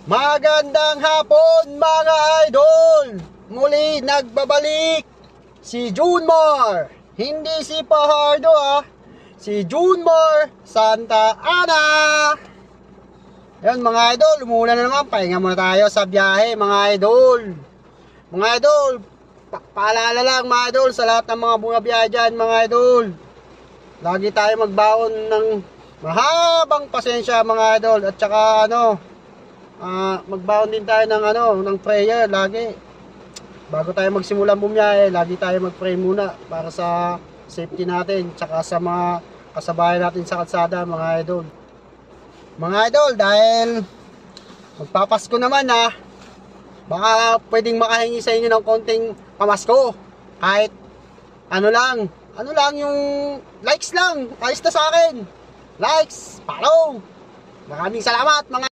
Magandang hapon mga idol! Muli nagbabalik si Junmar. Hindi si Pahardo si Junmar Santa Ana. Yan mga idol, umulan na naman. Pahinga muna tayo sa biyahe mga idol. Mga idol, paalala lang mga idol sa lahat ng mga bumabiyahe dyan mga idol. Lagi tayo magbaon ng mahabang pasensya mga idol. At saka magbaon din tayo ng prayer lagi. Bago tayo magsimulang bumiyahe, lagi tayo mag-pray muna para sa safety natin, tsaka sa mga kasabayan natin sa kalsada mga idol. Mga idol, dahil magpapasko naman baka pwedeng makahingi sa inyo ng konting pamasko. Kahit ano lang yung likes lang, ayos na sa akin. Likes, follow. Maraming salamat mga